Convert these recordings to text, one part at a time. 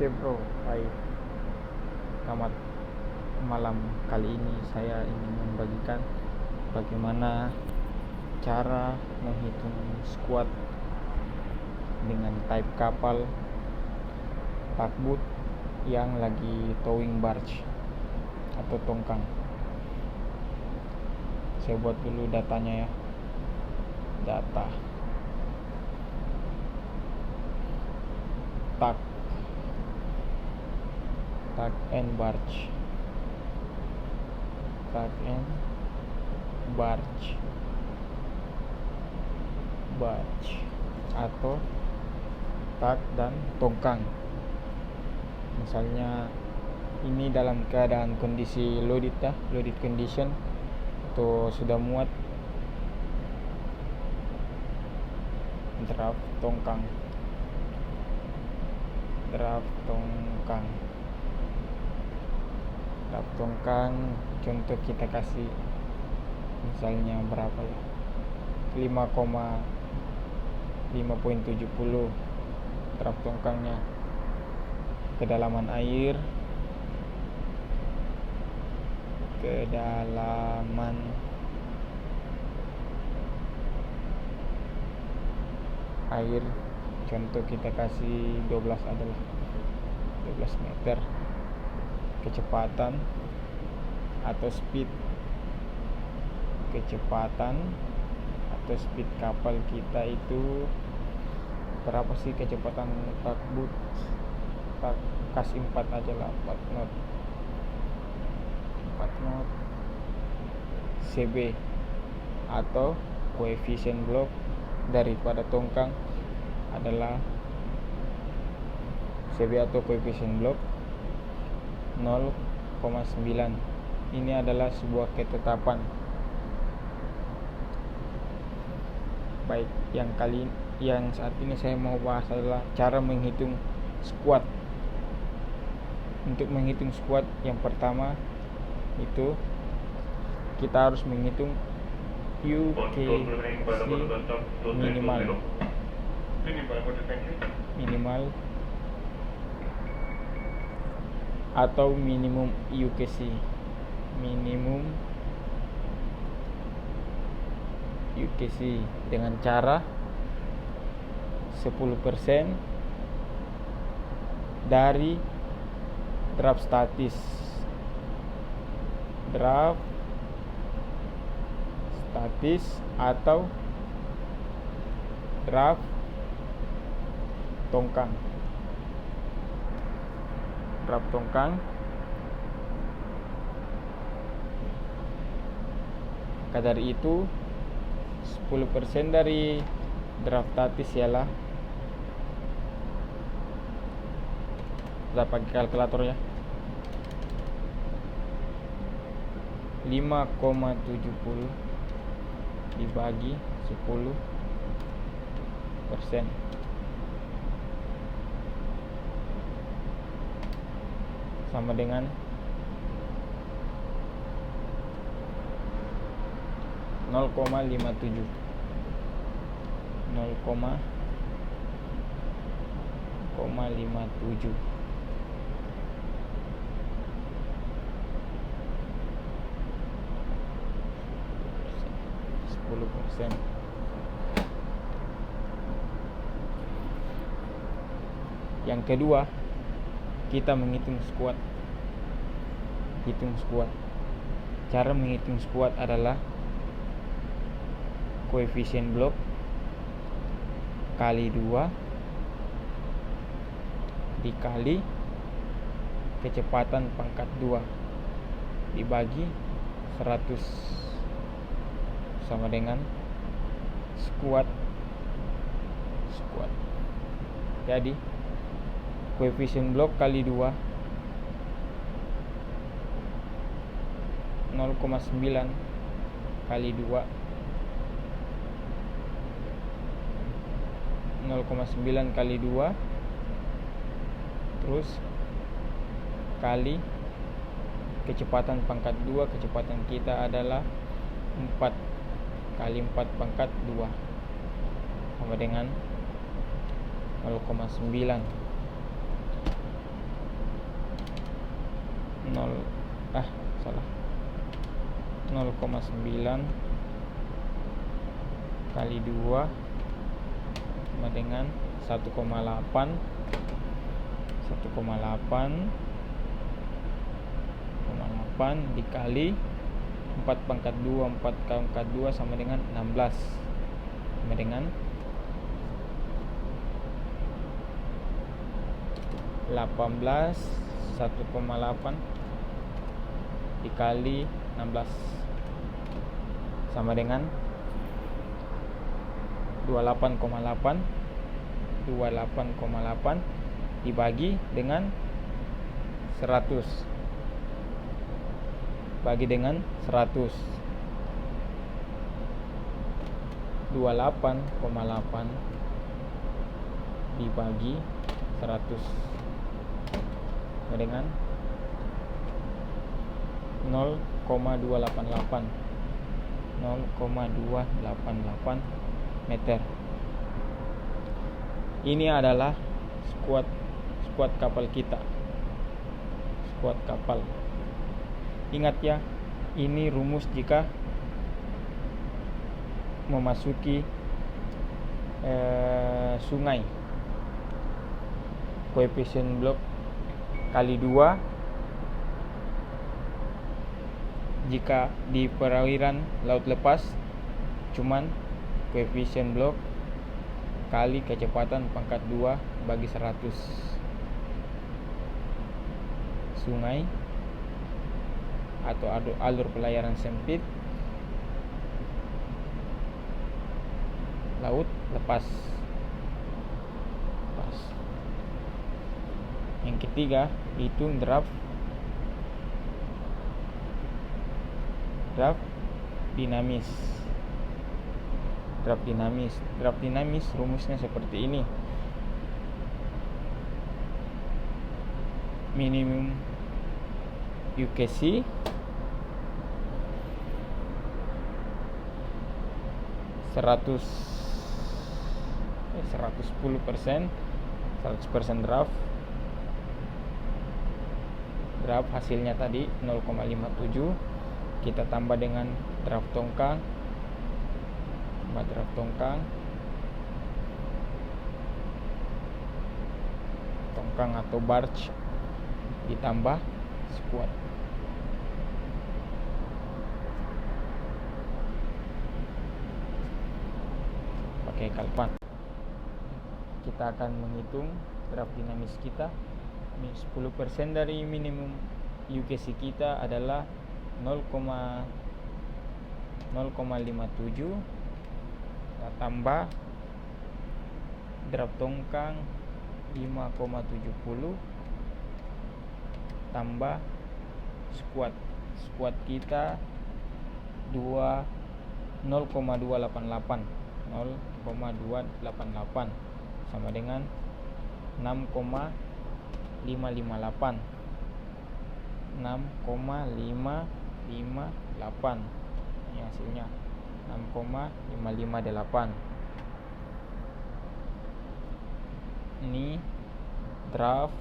Oke bro, baik. Selamat malam. Kali ini saya ingin membagikan bagaimana cara menghitung squat dengan type kapal tugboat yang lagi towing barge atau tongkang. Saya buat dulu datanya ya. Data tug and barge atau tug dan tongkang. Misalnya ini dalam keadaan kondisi loaded condition atau sudah muat, draft tongkang. Contoh kita kasih misalnya berapa ya, 5,70 draft tongkangnya. Kedalaman air contoh kita kasih 12 meter. Kecepatan atau speed kapal kita itu berapa sih kecepatan tugboat? Kasih 4 aja lah, 4 knot CB atau koefisien blok daripada tongkang adalah CB atau koefisien blok 0,9. Ini adalah sebuah ketetapan. Baik, yang saat ini saya mau bahas adalah cara menghitung squat. Untuk menghitung squat, yang pertama itu kita harus menghitung UKC minimal atau minimum UKC dengan cara 10% dari draft statis atau draft tongkang. Kadar itu 10% dari draft statis ialah, kita pakai kalkulator ya, 5,70 dibagi 10% sama dengan 0,57. 10%. Yang kedua, kita menghitung squat. Cara menghitung squat adalah koefisien blok kali 2 dikali kecepatan pangkat 2 dibagi 100 sama dengan squat. Jadi koefisien blok kali 2 0,9 kali 2 terus kali kecepatan pangkat 2. Kecepatan kita adalah 4 kali 4 pangkat 2 sama dengan 0,9. 0,9 kali 2 sama dengan 1,8 dikali 4 pangkat 2 sama dengan 16 sama dengan 18. 1,8 dikali 16 sama dengan 28,8 dibagi dengan 100. 28,8 dibagi 100 sama dengan 0,288 meter. Ini adalah skuad kapal kita. Skuad kapal. Ingat ya, ini rumus jika memasuki sungai. Koefisien blok kali 2 jika di perairan laut lepas, cuman koefisien blok kali kecepatan pangkat 2 bagi 100. Sungai atau alur pelayaran sempit, laut lepas. Yang ketiga, hitung draft dinamis. Draft dinamis rumusnya seperti ini. Minimum UKC 110% draft hasilnya tadi 0,57. Kita tambah dengan draft tongkang atau barge ditambah squat. Pakai kalpan. Kita akan menghitung draft dinamis kita. 10% dari minimum UKC kita adalah 0,57. Kita tambah draft tongkang 5,70 tambah squat kita 0,288 sama dengan 6,558. Ini hasilnya 6,558. Ini draft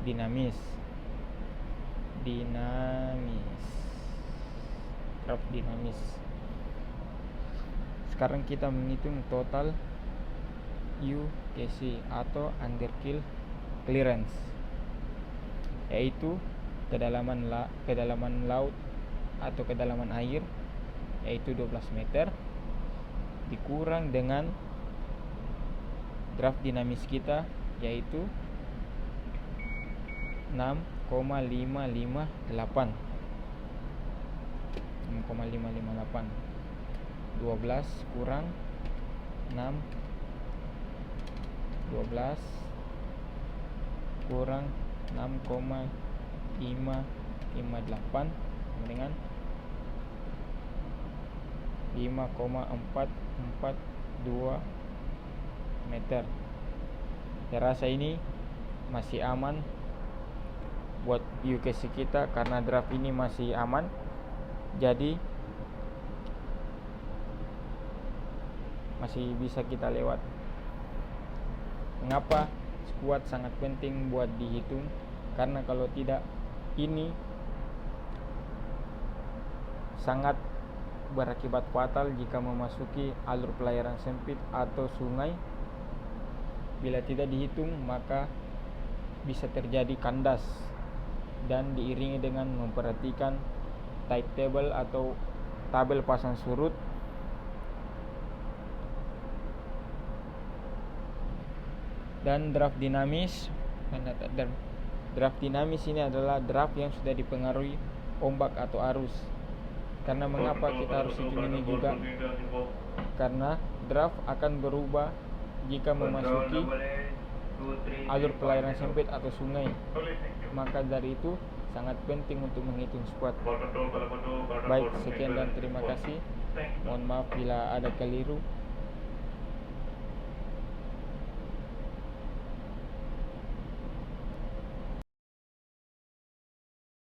dinamis. Sekarang kita menghitung total UKC atau underkill clearance, yaitu kedalaman laut atau kedalaman air, yaitu 12 meter, dikurang dengan draft dinamis kita, yaitu 6,558. 12 kurang 6, 12 kurang 6,558 dengan 5,442 meter. Saya rasa ini masih aman buat UKC kita karena draft ini masih aman. Jadi masih bisa kita lewat. Mengapa squat sangat penting buat dihitung, karena kalau tidak ini sangat berakibat fatal jika memasuki alur pelayaran sempit atau sungai. Bila tidak dihitung maka bisa terjadi kandas, dan diiringi dengan memperhatikan tight table atau tabel pasang surut. Dan draft dinamis. Draft dinamis ini adalah draft yang sudah dipengaruhi ombak atau arus. Karena mengapa kita harus hitung ini juga? Karena draft akan berubah jika memasuki alur pelayaran sempit atau sungai. Maka dari itu sangat penting untuk menghitung squat. Baik, sekian dan terima kasih. Mohon maaf bila ada keliru.